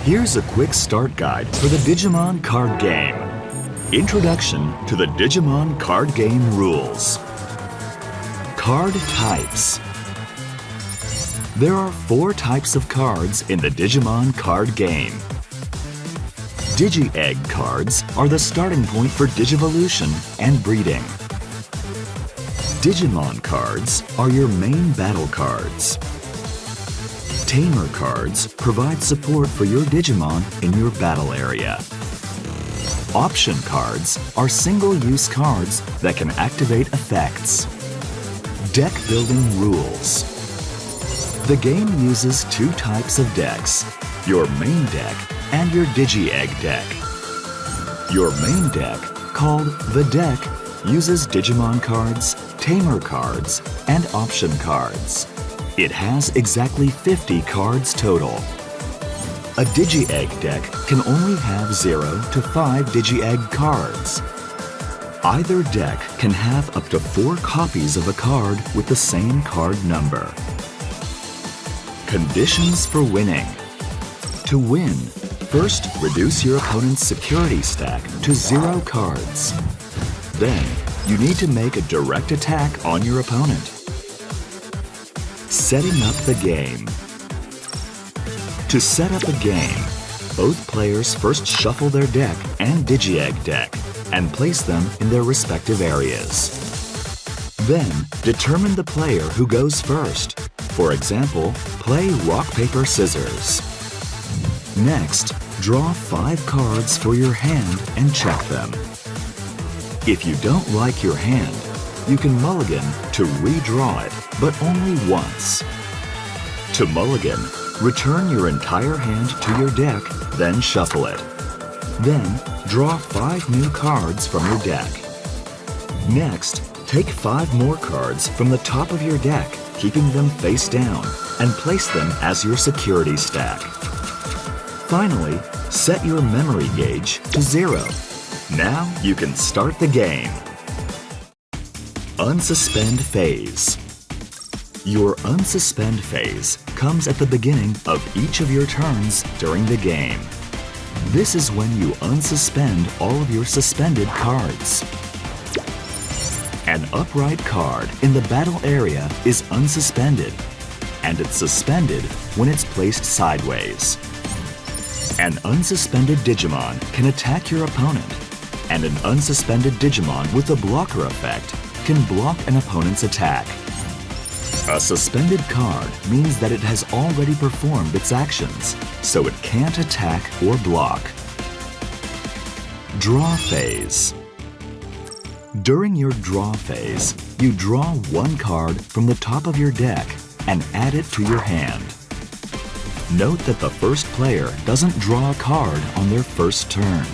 Here's a quick start guide for the Digimon Card Game. Introduction to the Digimon Card Game rules. Card types. There are 4 types of cards in the Digimon Card Game. Digi-egg cards are the starting point for Digivolution and breeding. Digimon cards are your main battle cards. Tamer cards provide support for your Digimon in your battle area. Option cards are single-use cards that can activate effects. Deck building rules. The game uses 2 types of decks, your main deck and your Digi-egg deck. Your main deck, called the deck, uses Digimon cards, Tamer cards, and option cards. It has exactly 50 cards total. A Digi-egg deck can only have 0 to 5 Digi-egg cards. Either deck can have up to 4 copies of a card with the same card number. Conditions for winning. To win, first reduce your opponent's security stack to 0 cards. Then, you need to make a direct attack on your opponent. Setting up the game. To set up a game, both players first shuffle their deck and Digi-egg deck and place them in their respective areas. Then, determine the player who goes first. For example, play rock, paper, scissors. Next, draw 5 cards for your hand and check them. If you don't like your hand, you can mulligan to redraw it, but only once. To mulligan, return your entire hand to your deck, then shuffle it. Then, draw 5 new cards from your deck. Next, take 5 more cards from the top of your deck, keeping them face down, and place them as your security stack. Finally, set your memory gauge to 0. Now you can start the game. Unsuspend phase. Your unsuspend phase comes at the beginning of each of your turns during the game. This is when you unsuspend all of your suspended cards. An upright card in the battle area is unsuspended, and it's suspended when it's placed sideways. An unsuspended Digimon can attack your opponent, and an unsuspended Digimon with a blocker effect can block an opponent's attack. A suspended card means that it has already performed its actions, so it can't attack or block. Draw phase. During your draw phase, you draw 1 card from the top of your deck and add it to your hand. Note that the first player doesn't draw a card on their first turn.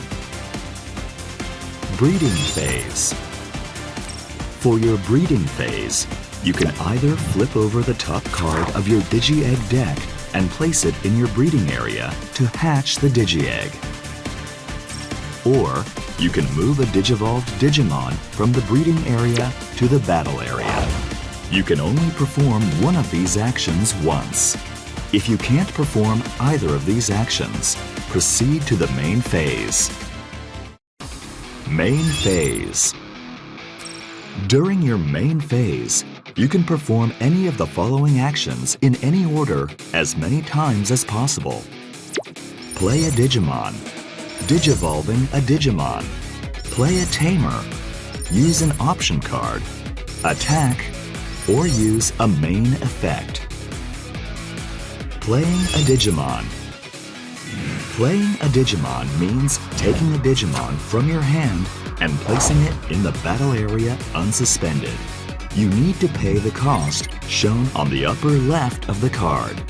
Breeding phase. For your breeding phase, you can either flip over the top card of your Digi-egg deck and place it in your breeding area to hatch the Digi-egg. Or you can move a Digivolved Digimon from the breeding area to the battle area. You can only perform one of these actions once. If you can't perform either of these actions, proceed to the main phase. Main phase. During your main phase, you can perform any of the following actions in any order as many times as possible. Play a Digimon. Digivolving a Digimon. Play a Tamer. Use an option card. Attack, or use a main effect. Playing a Digimon. Playing a Digimon means taking a Digimon from your hand and placing it in the battle area unsuspended. You need to pay the cost shown on the upper left of the card.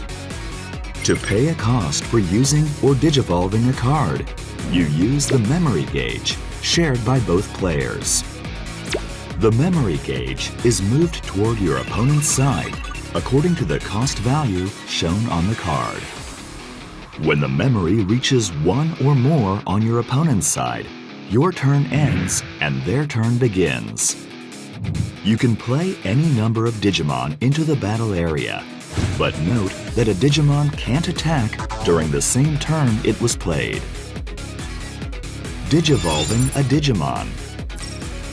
To pay a cost for using or digivolving a card, you use the memory gauge shared by both players. The memory gauge is moved toward your opponent's side according to the cost value shown on the card. When the memory reaches 1 or more on your opponent's side, your turn ends and their turn begins. You can play any number of Digimon into the battle area, But note that a Digimon can't attack during the same turn it was played. Digivolving a Digimon.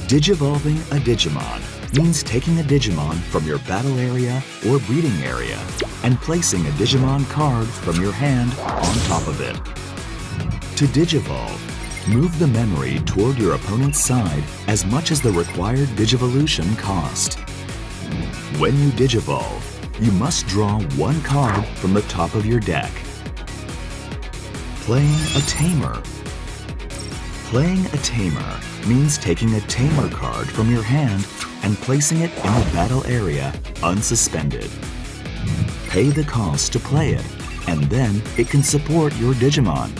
Digivolving a Digimon means taking a Digimon from your battle area or breeding area and placing a Digimon card from your hand on top of it. To Digivolve, move the memory toward your opponent's side as much as the required Digivolution cost. When you Digivolve, you must draw one card from the top of your deck. Playing a Tamer. Playing a Tamer means taking a Tamer card from your hand and placing it in the battle area unsuspended. Pay the cost to play it, and then it can support your Digimon.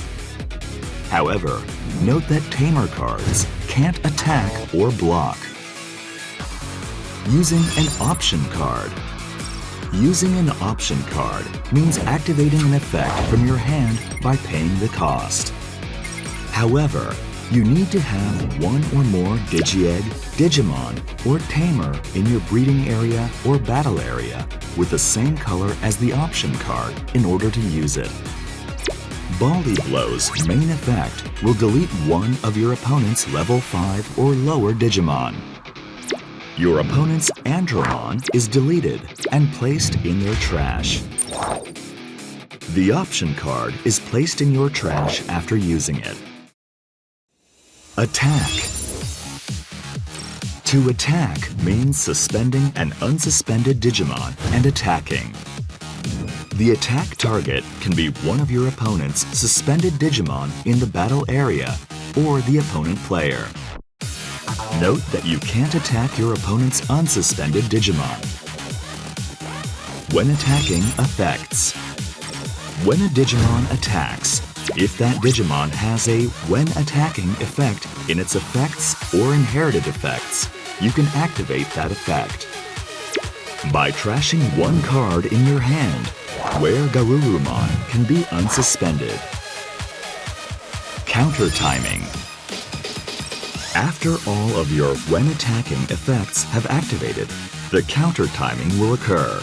However, note that Tamer cards can't attack or block. Using an option card. Using an option card means activating an effect from your hand by paying the cost. However, you need to have one or more Digi-Egg, Digimon, or Tamer in your breeding area or battle area with the same color as the option card in order to use it. Baldy Blow's main effect will delete one of your opponent's level 5 or lower Digimon. Your opponent's Andromon is deleted and placed in their trash. The option card is placed in your trash after using it. Attack. To attack means suspending an unsuspended Digimon and attacking. The attack target can be one of your opponent's suspended Digimon in the battle area or the opponent player. Note that you can't attack your opponent's unsuspended Digimon. When attacking effects. When a Digimon attacks, if that Digimon has a when attacking effect in its effects or inherited effects, you can activate that effect. By trashing one card in your hand, where Garurumon can be unsuspended. Counter timing. After all of your when attacking effects have activated, the counter timing will occur.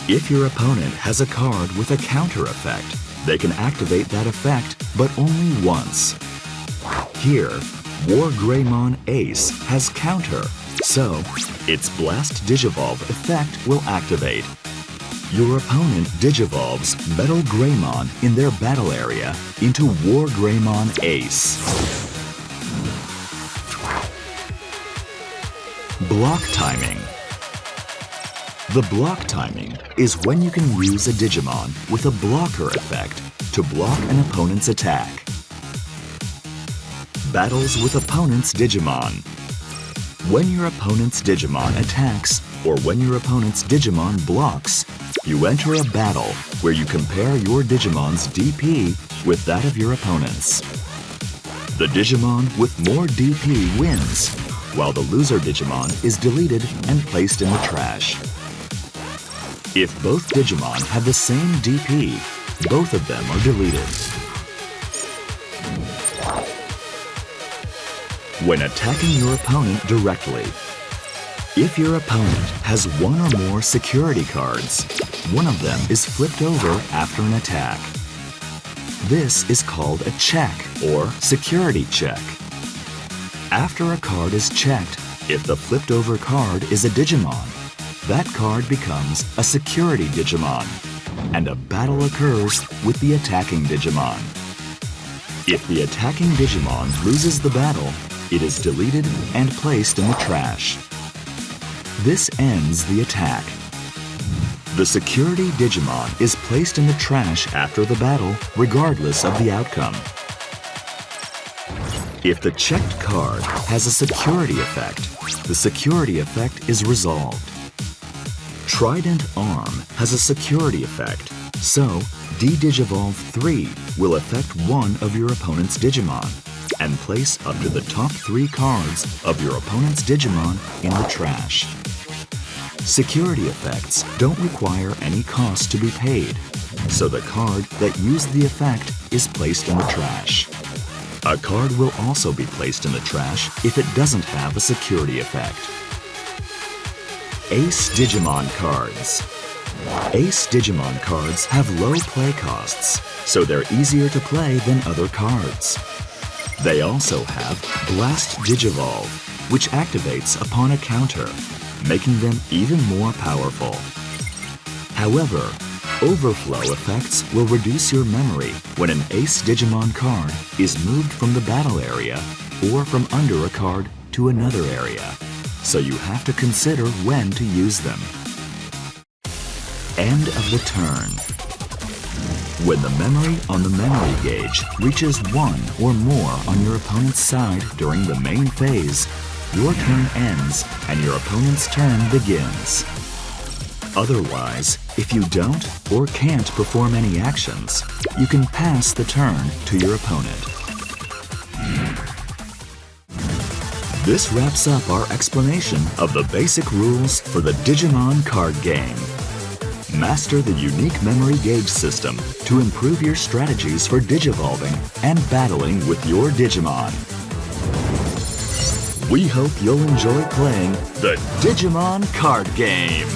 If your opponent has a card with a counter effect, they can activate that effect, but only once. Here, War Greymon Ace has counter, so its Blast Digivolve effect will activate. Your opponent digivolves Metal Greymon in their battle area into War Greymon Ace. Block timing. The block timing is when you can use a Digimon with a blocker effect to block an opponent's attack. Battles with opponent's Digimon. When your opponent's Digimon attacks or when your opponent's Digimon blocks, you enter a battle where you compare your Digimon's DP with that of your opponent's. The Digimon with more DP wins, while the loser Digimon is deleted and placed in the trash. If both Digimon have the same DP, both of them are deleted. When attacking your opponent directly, if your opponent has one or more security cards, one of them is flipped over after an attack. This is called a check or security check. After a card is checked, if the flipped over card is a Digimon, that card becomes a security Digimon, and a battle occurs with the attacking Digimon. If the attacking Digimon loses the battle, it is deleted and placed in the trash. This ends the attack. The security Digimon is placed in the trash after the battle, regardless of the outcome. If the checked card has a security effect, the security effect is resolved. Trident Arm has a security effect, so D-Digivolve 3 will affect one of your opponent's Digimon and place up to the top 3 cards of your opponent's Digimon in the trash. Security effects don't require any cost to be paid, so the card that used the effect is placed in the trash. A card will also be placed in the trash if it doesn't have a security effect. Ace Digimon cards. Ace Digimon cards have low play costs, so they're easier to play than other cards. They also have Blast Digivolve, which activates upon a counter, making them even more powerful. However, overflow effects will reduce your memory when an Ace Digimon card is moved from the battle area or from under a card to another area, so you have to consider when to use them. End of the turn. When the memory on the memory gauge reaches 1 or more on your opponent's side during the main phase, your turn ends and your opponent's turn begins. Otherwise, if you don't or can't perform any actions, you can pass the turn to your opponent. This wraps up our explanation of the basic rules for the Digimon card game. Master the unique memory gauge system to improve your strategies for digivolving and battling with your Digimon. We hope you'll enjoy playing the Digimon card game.